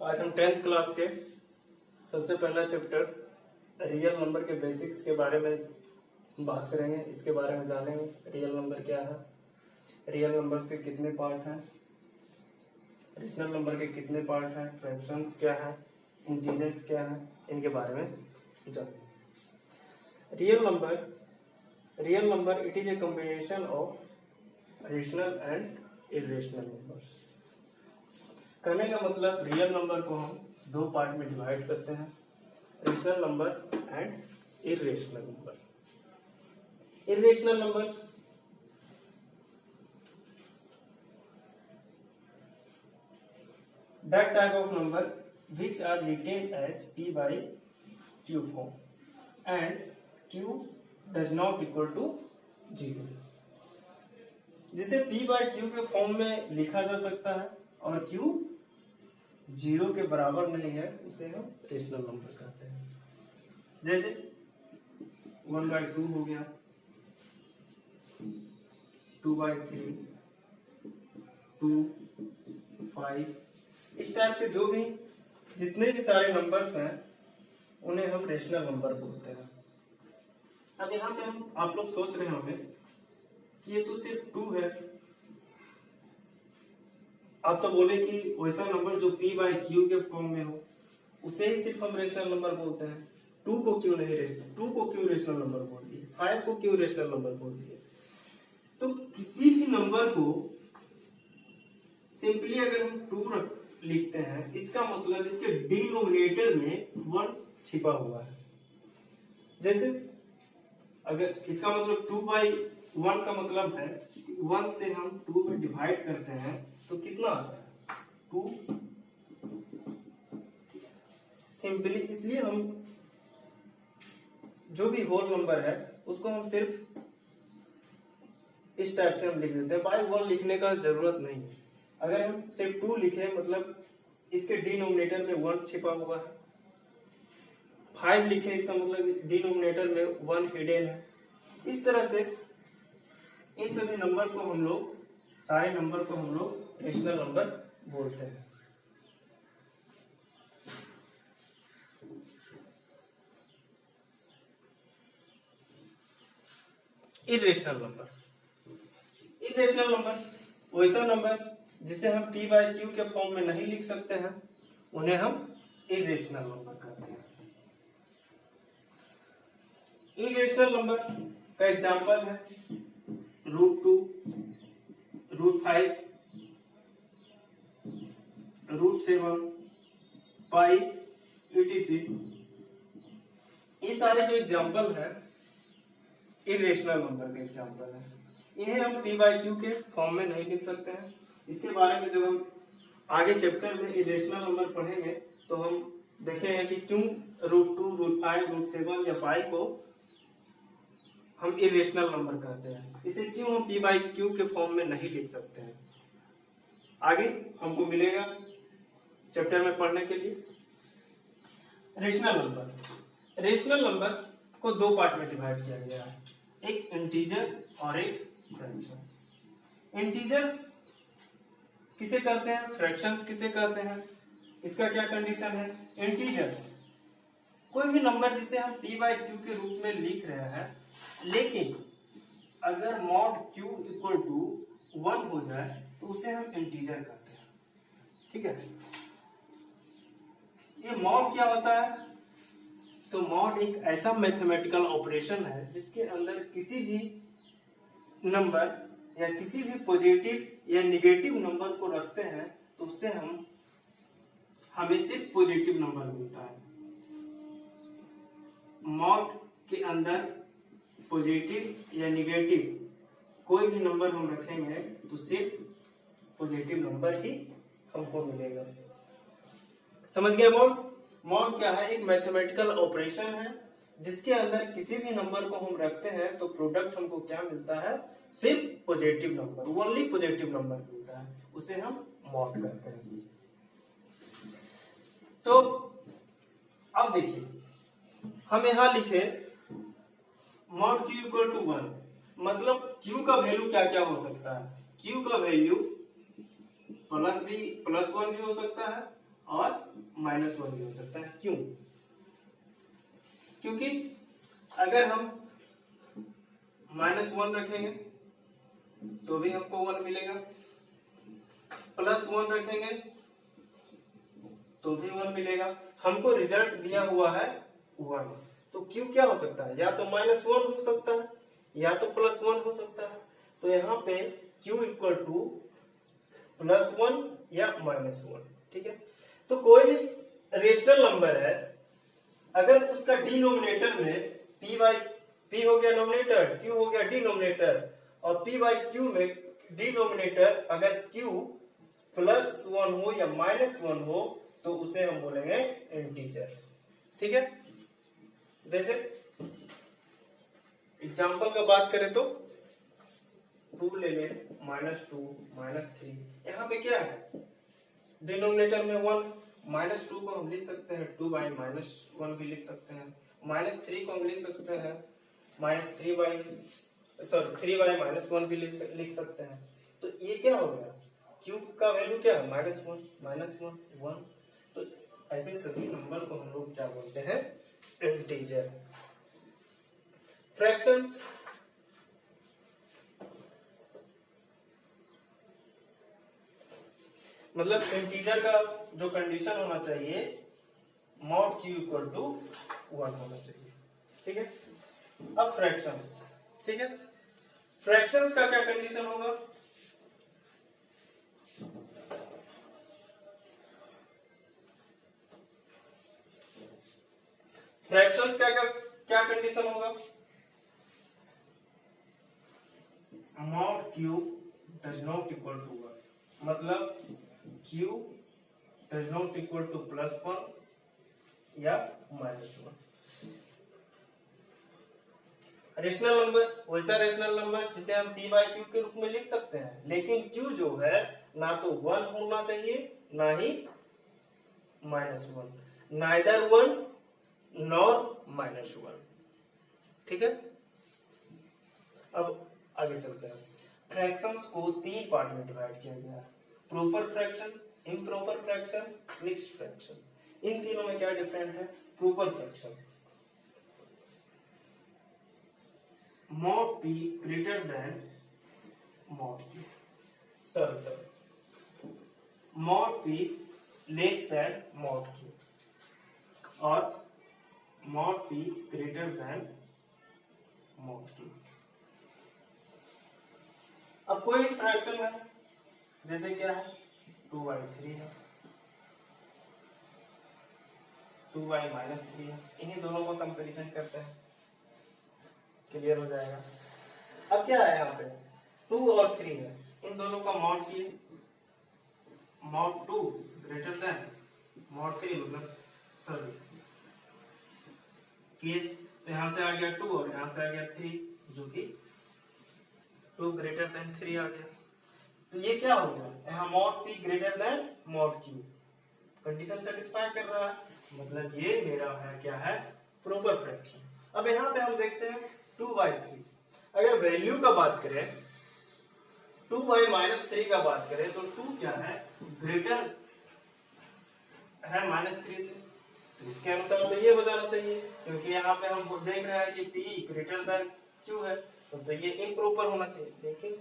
आज हम 10th class के सबसे पहला चैप्टर रियल नंबर के बेसिक्स के बारे में बात करेंगे। इसके बारे में जानेंगे रियल नंबर क्या है, रियल नंबर से कितने पार्ट हैं, रेशनल नंबर के कितने पार्ट हैं, फ्रैक्शंस क्या है, इंटीजर्स क्या है, इनके बारे में जानेंगे। Real number it is a combination of rational and irrational numbers. कहने का मतलब रियल नंबर को हम दो पार्ट में डिवाइड करते हैं, rational number and irrational number. Irrational number that type of number which are written as p by q form and q does not equal to 0, जिसे p by q के form में लिखा जा सकता है और q 0 के बराबर नहीं है, उसे हम रेशनल नंबर कहते हैं। जैसे 1/2 हो गया, 2/3, 2, 5, इस टाइप के जो भी जितने भी सारे नंबर्स हैं उन्हें हम रेशनल नंबर बोलते हैं। अब यहाँ पे हम आप लोग सोच रहे होंगे कि ये तो सिर्फ 2 है, आप तो बोले कि वैसा नंबर जो p by q के फॉर्म में हो उसे ही सिर्फ हम रेशनल नंबर बोलते हैं। 2 को क्यों रेशनल नंबर बोल दिए, 5 को क्यों रेशनल नंबर बोल दिए? तो किसी भी नंबर को सिंपली अगर हम 2 लिखते हैं, इसका मतलब इसके डिनोमिनेटर में 1 छिपा हुआ है। जैसे अगर इसका मतलब 2/1 का मतलब है 1 से हम 2 में डिवाइड करते हैं तो कितना आता है 2। सिंपली इसलिए हम जो भी होल नंबर है उसको हम सिर्फ इस टाइप से हम लिख देते हैं, बाय 1 लिखने का जरूरत नहीं है। अगर हम सिर्फ 2 लिखे मतलब इसके डिनोमिनेटर में 1 छिपा हुआ है, 5 लिखे इसका मतलब डिनोमिनेटर में 1 हिडन है। इस तरह से इन सभी नंबर को हम लोग, सारे नंबर को हम लोग रेशनल नंबर बोलते हैं। इरेशनल नंबर वैसा नंबर जिसे हम p by q के फॉर्म में नहीं लिख सकते हैं, उन्हें हम इरेशनल नंबर कहते हैं। इरेशनल नंबर का एग्जांपल है √2, √5, √7, पाई, etc। ये सारे जो एग्जांपल है इरेशनल नंबर के एग्जांपल है। इन्हें हम p by q के फॉर्म में नहीं लिख सकते हैं। इसके बारे में जब हम आगे चैप्टर में इरेशनल नंबर पढ़ेंगे तो हम देखेंगे कि क्यों √2, √5, √7 या पाई को हम इरेशनल नंबर कहते हैं, इसे क्यों हम p by q के फॉर्म में नहीं लिख सकते हैं। आगे हमको मिलेगा चैप्टर में पढ़ने के लिए। रेशनल नंबर को 2 पार्ट में डिवाइड किया गया है, एक इंटीजर और एक फ्रैक्शंस। इंटीजर्स किसे कहते हैं, फ्रैक्शंस किसे कहते हैं, इसका क्या कंडीशन है? इंटीजर्स कोई भी नंबर जिसे हम p by q के रूप में लिख रहे हैं, लेकिन अगर mod q इक्वल टू 1 हो जाए तो उसे हम इंटीजर कहते हैं। ठीक है, ये mod क्या होता है? तो mod एक ऐसा मैथमेटिकल ऑपरेशन है जिसके अंदर किसी भी नंबर या किसी भी पॉजिटिव या निगेटिव नंबर को रखते हैं तो उससे हमें सिर्फ पॉजिटिव नंबर मिलता है। mod के अंदर पॉजिटिव या निगेटिव कोई भी नंबर हम रखेंगे तो सिर्फ पॉजिटिव नंबर ही हमको मिलेगा। समझ गए? mod क्या है? एक मैथमेटिकल ऑपरेशन है जिसके अंदर किसी भी नंबर को हम रखते हैं तो प्रोडक्ट हमको क्या मिलता है? सिर्फ positive number, only positive number मिलता है, उसे हम mod कहते हैं। तो अब देखिए हम यहां लिखे mod q इक्वल टू 1, मतलब q का वैल्यू क्या क्या हो सकता है? q का वैल्यू +1 भी हो सकता है और -1 भी हो सकता है। क्यों? क्योंकि अगर हम -1 रखेंगे तो भी हमको 1 मिलेगा, +1 रखेंगे तो भी 1 मिलेगा। हमको रिजल्ट दिया हुआ है 1, तो क्यू क्या हो सकता है? या तो -1 हो सकता है या तो +1 हो सकता है। तो यहाँ पे q इक्वल टू +1 या -1। ठीक है, तो कोई भी रेशनल नंबर है, अगर उसका डिनोमिनेटर में p हो गया नोमिनेटर, q हो गया डिनोमिनेटर, और p/q में डिनोमिनेटर अगर q +1 हो या -1 हो तो उसे हम बोलेंगे इंटीजर। ठीक है, जैसे एग्जाम्पल का बात करें तो 2 ले लें, -2, -3, यहाँ पे क्या है? डिनोमिनेटर में 1, -2 को हम लिख सकते हैं 2/-1 भी लिख सकते हैं, -3 को हम लिख सकते हैं -3/-1 भी लिख सकते हैं। तो ये क्या हो गया? क्यूब का वैल्यू क्या है? -1, 1। तो ऐसे सभी नंबर को हम लोग क्या बोलते हैं? इंटीजर। फ्रैक्शंस, मतलब इंटीजर का जो कंडीशन होना चाहिए mod q इक्वल टू 1 होना चाहिए। ठीक है, अब फ्रैक्शंस। ठीक है, फ्रैक्शंस का क्या कंडीशन होगा? फ्रैक्शंस का क्या कंडीशन होगा? mod q does not equal to 1, मतलब q does not equal to +1 या -1। रेशनल नंबर वैसा रेशनल नंबर जिसे हम p/q के रूप में लिख सकते हैं, लेकिन q जो है ना तो 1 होना चाहिए ना ही -1, नाइदर 1 नॉर -1। ठीक है, अब आगे चलते हैं। फ्रैक्शंस को 3 पार्ट में डिवाइड किया गया है: proper fraction, improper fraction, mixed fraction. इन तीनों में क्या डिफरेंट है? Proper fraction mod p greater than mod q, mod p less than mod q और mod p greater than mod q। अब कोई फ्रैक्शन है, जैसे क्या है 2/3 है, 2/-3 है, इन्हीं दोनों को कंपैरिजन करते हैं, क्लियर हो जाएगा। अब क्या है यहाँ पे 2 और 3 है, इन दोनों का मॉड किए, mod 2 ग्रेटर देन mod 3, मतलब सॉरी किए, तो यहाँ से आ गया 2 और यहाँ से आ गया 3, जो कि 2 ग्रेटर देन 3 आ गया। तो ये क्या हो गया? यहाँ mod p greater than mod q, condition satisfy कर रहा है, मतलब ये मेरा है क्या है? Proper fraction. अब यहाँ पे हम देखते हैं 2/3, अगर वैल्यू का बात करें 2/-3 का बात करें तो 2 क्या है? ग्रेटर है -3 से, तो इसके अनुसार तो ये हो जाना चाहिए, क्योंकि यहाँ पे हम देख रहे हैं कि p ग्रेटर देन q है, तो ये इम्प्रॉपर होना चाहिए। लेकिन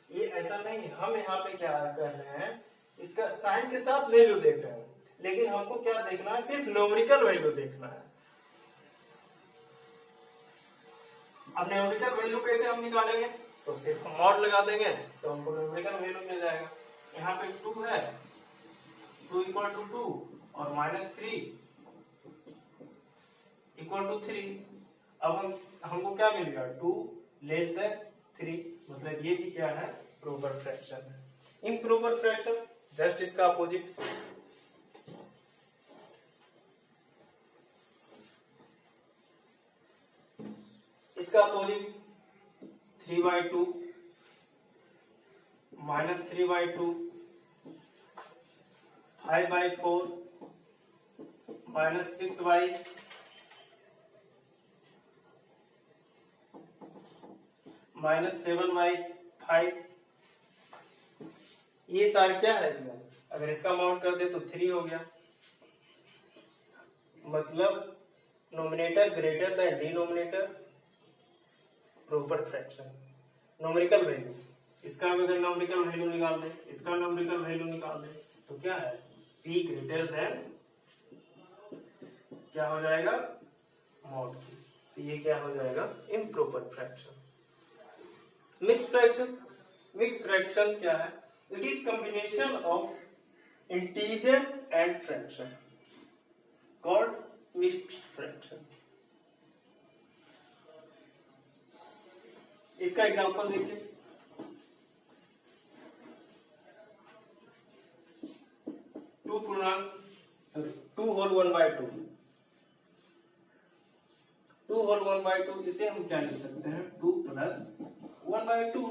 ये ऐसा नहीं है, हम यहाँ पे क्या कर रहे हैं? इसका साइन के साथ वैल्यू देख रहे हैं, लेकिन हमको क्या देखना है? सिर्फ न्यूमेरिकल वैल्यू देखना है। अब न्यूमेरिकल वैल्यू कैसे हम निकालेंगे? तो सिर्फ मॉड लगा देंगे तो हमको न्यूमेरिकल वैल्यू मिल जाएगा। यहाँ पे 2 है, 2 इक्वल टू 2 और -3 इक्वल टू 3। अब हमको क्या मिल गया? 2 लेस देन 3, मतलब ये भी क्या है? प्रॉपर फ्रैक्शन है। इम्प्रॉपर फ्रैक्शन जस्ट इसका अपोजिट, इसका अपोजिट 3/2 -3/2, 5/4 -6/-7/5। ये सारे क्या है इसमें? अगर इसका अमाउंट कर दे तो 3 हो गया, मतलब nominator greater than denominator, proper fraction. Numerical value, इसका अगर न्यूमेरिकल वैल्यू निकाल दे, इसका न्यूमेरिकल वैल्यू निकाल दे तो क्या है, p ग्रेटर देन क्या हो जाएगा, मॉड की। तो ये क्या हो जाएगा, improper fraction. Mixed fraction, mixed fraction क्या है, it is combination of integer and fraction called mixed fraction. इसका एग्जांपल देखिए, 2 होल 1/2, 2 होल 1/2, इसे हम क्या लिख सकते हैं, 2 प्लस 1/2।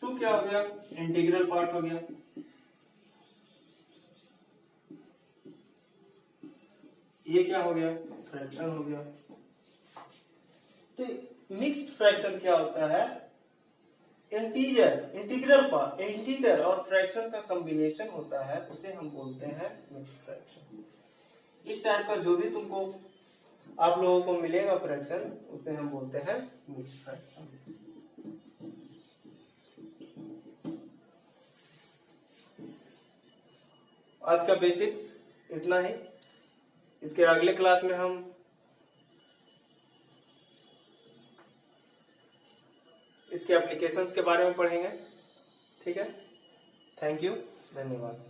2 क्या हो गया, इंटीग्रल पार्ट हो गया, ये क्या हो गया, फ्रैक्शन हो गया। तो मिक्स्ड फ्रैक्शन क्या होता है, इंटीजर इंटीग्रल पार्ट, इंटीजर और फ्रैक्शन का कॉम्बिनेशन होता है, उसे हम बोलते हैं मिक्स्ड फ्रैक्शन। इस टाइप का जो भी तुमको आप लोगों को मिलेगा फ्रैक्शन, उसे हम बोलते हैं मिक्स्ड फ्रैक्शन। आज का बेसिक्स इतना ही। इसके अगले क्लास में हम इसके एप्लीकेशंस के बारे में पढ़ेंगे। ठीक है, थैंक यू, धन्यवाद।